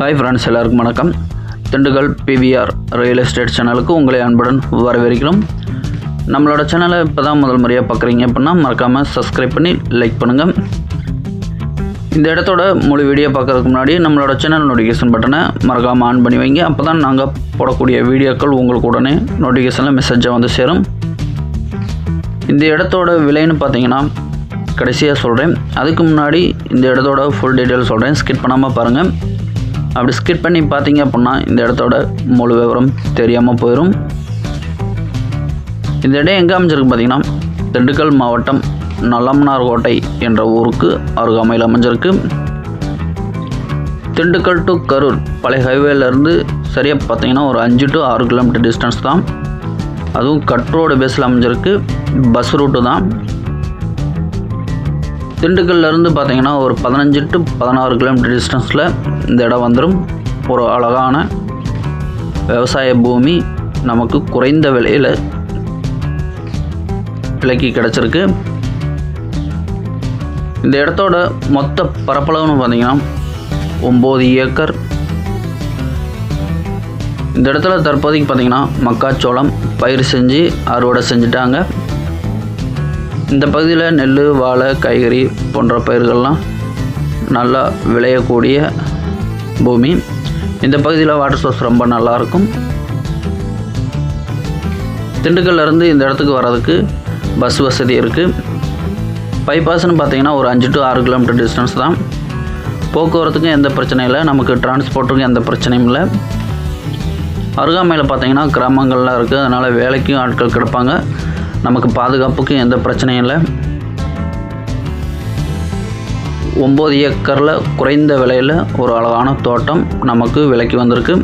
Hi friends, எல்லாருக்கும் வணக்கம். Dindigul PVR real estate சேனலுக்கு உங்களை அன்புடன் வரவேற்கிறோம். நம்மளோட சேனலை இப்போ தான் முதல் முறையாக பார்க்குறீங்க அப்படின்னா மறக்காமல் சப்ஸ்கிரைப் பண்ணி லைக் பண்ணுங்கள். இந்த இடத்தோட முழு வீடியோ பார்க்குறதுக்கு முன்னாடி நம்மளோட சேனல் நோட்டிஃபிகேஷன் பட்டனை மறக்காமல் ஆன் பண்ணி வைங்க. அப்போ தான் நாங்கள் போடக்கூடிய வீடியோக்கள் உங்களுக்கு உடனே நோட்டிஃபிகேஷனில் மெசேஜாக வந்து சேரும். இந்த இடத்தோட விலைன்னு பார்த்தீங்கன்னா கடைசியாக சொல்கிறேன். அதுக்கு முன்னாடி இந்த இடத்தோட ஃபுல் டீட்டெயில் சொல்கிறேன், ஸ்கிப் பண்ணாமல் பாருங்கள். அப்படி ஸ்கிப் பண்ணி பார்த்தீங்க அப்படின்னா இந்த இடத்தோட முழு விவரம் தெரியாமல் போயிடும். இந்த இடம் எங்கே அமைஞ்சிருக்கு பார்த்தீங்கன்னா திண்டுக்கல் மாவட்டம் நல்லமனார்கோட்டை என்ற ஊருக்கு அருகாமையில் அமைஞ்சிருக்கு. திண்டுக்கல் டு கரூர் பழைய ஹைவேலேருந்து சரியாக பார்த்தீங்கன்னா ஒரு 5 to 6 கிலோமீட்டர் டிஸ்டன்ஸ் தான். அதுவும் கட் ரோடு பேஸில் அமைஞ்சிருக்கு. பஸ் ரூட்டு தான். திண்டுக்கல்லேருந்து பார்த்தீங்கன்னா ஒரு 15 to 16 கிலோமீட்டர் டிஸ்டன்ஸில் இந்த இடம் வந்துடும். ஒரு அழகான விவசாய பூமி நமக்கு குறைந்த விலையில் விலைக்கு கிடச்சிருக்கு. இந்த இடத்தோட மொத்த பரப்பளவுன்னு பார்த்தீங்கன்னா 9 ஏக்கர். இந்த இடத்துல தற்போதைக்கு பார்த்தீங்கன்னா மக்காச்சோளம் பயிர் செஞ்சு அறுவடை செஞ்சுட்டாங்க. இந்த பகுதியில் நெல், வாழை, காய்கறி போன்ற பயிர்கள்லாம் நல்லா விளையக்கூடிய பூமி. இந்த பகுதியில் வாட்டர் சோர்ஸ் ரொம்ப நல்லாயிருக்கும். திண்டுக்கல்லேருந்து இந்த இடத்துக்கு வர்றதுக்கு பஸ் வசதி இருக்குது. பைபாஸ்ன்னு பார்த்தீங்கன்னா ஒரு 5 to 6 கிலோமீட்டர் டிஸ்டன்ஸ் தான். போக்குவரத்துக்கும் எந்த பிரச்சனையும் இல்லை, நமக்கு டிரான்ஸ்போர்ட்டுக்கும் எந்த பிரச்சனையும் இல்லை. அருகாமையில் பார்த்தீங்கன்னா கிராமங்கள்லாம் இருக்குது. அதனால் வேலைக்கும் ஆட்கள் கிடப்பாங்க. நமக்கு பாதுகாப்புக்கும் எந்த பிரச்சனையும் இல்லை. 9 ஏக்கரில் குறைந்த விலையில் ஒரு அழகான தோட்டம் நமக்கு விலைக்கு வந்திருக்கு.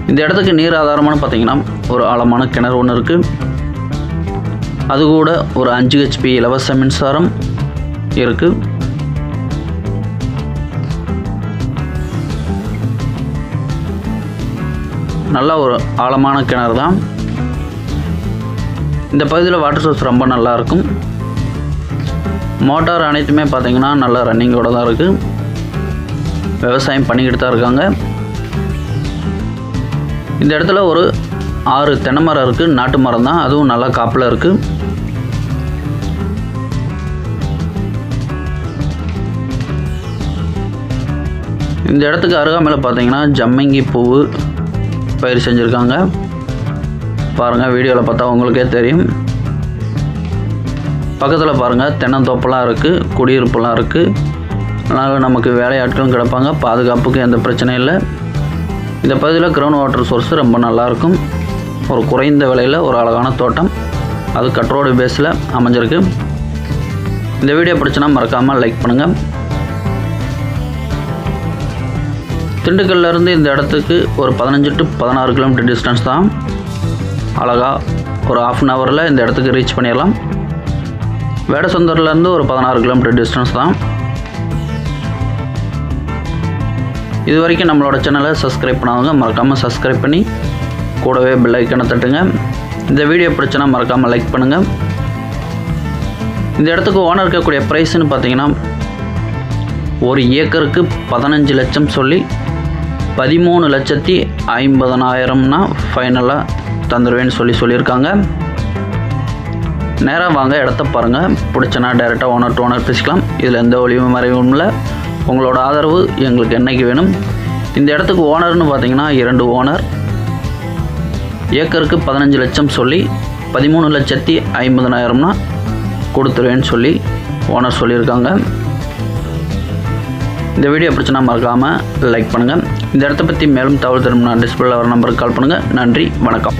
இந்த இடத்துக்கு நீர் ஆதாரமான பார்த்திங்கன்னா ஒரு ஆழமான கிணறு ஒன்று இருக்குது. அது கூட ஒரு 5 HP இலவச மின்சாரம் இருக்குது. நல்ல ஒரு ஆழமான கிணறு தான். இந்த பகுதியில் வாட்டர் சோர்ஸ் ரொம்ப நல்லாயிருக்கும். மோட்டார் அனைத்துமே பார்த்திங்கன்னா நல்லா ரன்னிங்கோடு தான் இருக்குது. விவசாயம் பண்ணிக்கிட்டு தான் இருக்காங்க. இந்த இடத்துல ஒரு 6 தென்னை மரம் இருக்குது. நாட்டு மரம் தான், அதுவும் நல்லா காப்பில் இருக்குது. இந்த இடத்துக்கு அருகாமையில் பார்த்திங்கன்னா ஜம்மங்கி பூவு பயிர் செஞ்சுருக்காங்க. பாருங்கள், வீடியோவில் பார்த்தா உங்களுக்கே தெரியும். பக்கத்தில் பாருங்கள் தென்னந்தோப்பெல்லாம் இருக்குது, குடியிருப்பெல்லாம் இருக்குது. அதனால் நமக்கு வேலையாட்களும் கிடப்பாங்க. பாதுகாப்புக்கு எந்த பிரச்சனையும் இல்லை. இந்த பகுதியில் கிரவுண்ட் வாட்டர் சோர்ஸ் ரொம்ப நல்லாயிருக்கும். ஒரு குறைந்த விலையில் ஒரு அழகான தோட்டம், அது கட் ரோடு பேஸில் அமைஞ்சிருக்கு. இந்த வீடியோ பிடிச்சினா மறக்காமல் லைக் பண்ணுங்கள். திண்டுக்கல்லேருந்து இந்த இடத்துக்கு ஒரு 15 to 16 கிலோமீட்டர் டிஸ்டன்ஸ் தான். அழகாக ஒரு 1/2 hourல இந்த இடத்துக்கு ரீச் பண்ணிடலாம். வேடசந்தூர்லேருந்து ஒரு 16 கிலோமீட்டர் டிஸ்டன்ஸ் தான். இது வரைக்கும் நம்மளோட சேனலை சப்ஸ்கிரைப் பண்ணாதவங்க மறக்காமல் சப்ஸ்கிரைப் பண்ணி கூடவே பெல் ஐக்கனை தட்டுங்க. இந்த வீடியோ பிடிச்சனா மறக்காமல் லைக் பண்ணுங்கள். இந்த இடத்துக்கு ஓனர் இருக்கக்கூடிய ப்ரைஸ்ன்னு பார்த்தீங்கன்னா ஒரு ஏக்கருக்கு 15 லட்சம் சொல்லி 13,50,000 ஃபைனலாக தந்துடுவேன்னு சொல்லியிருக்காங்க. நேராக வாங்க, இடத்த பாருங்கள். பிடிச்சனா டைரெக்டாக ஓனர் டு ஓனர் பேசிக்கலாம். இதில் எந்த ஒளிவு மறைவும் இல்லை. உங்களோட ஆதரவு எங்களுக்கு என்றைக்கு வேணும். இந்த இடத்துக்கு ஓனர்னு பார்த்தீங்கன்னா 2 ஓனர். ஏக்கருக்கு 15 லட்சம் சொல்லி 13,50,000 கொடுத்துருவேன்னு சொல்லி ஓனர் சொல்லியிருக்காங்க. இந்த வீடியோ பிடிச்சினா மறக்காமல் லைக் பண்ணுங்கள். இந்த இடத்த பற்றி மேலும் தகவல் தரணும்னா டிஸ்பிளேல வர நம்பருக்கு கால் பண்ணுங்கள். நன்றி, வணக்கம்.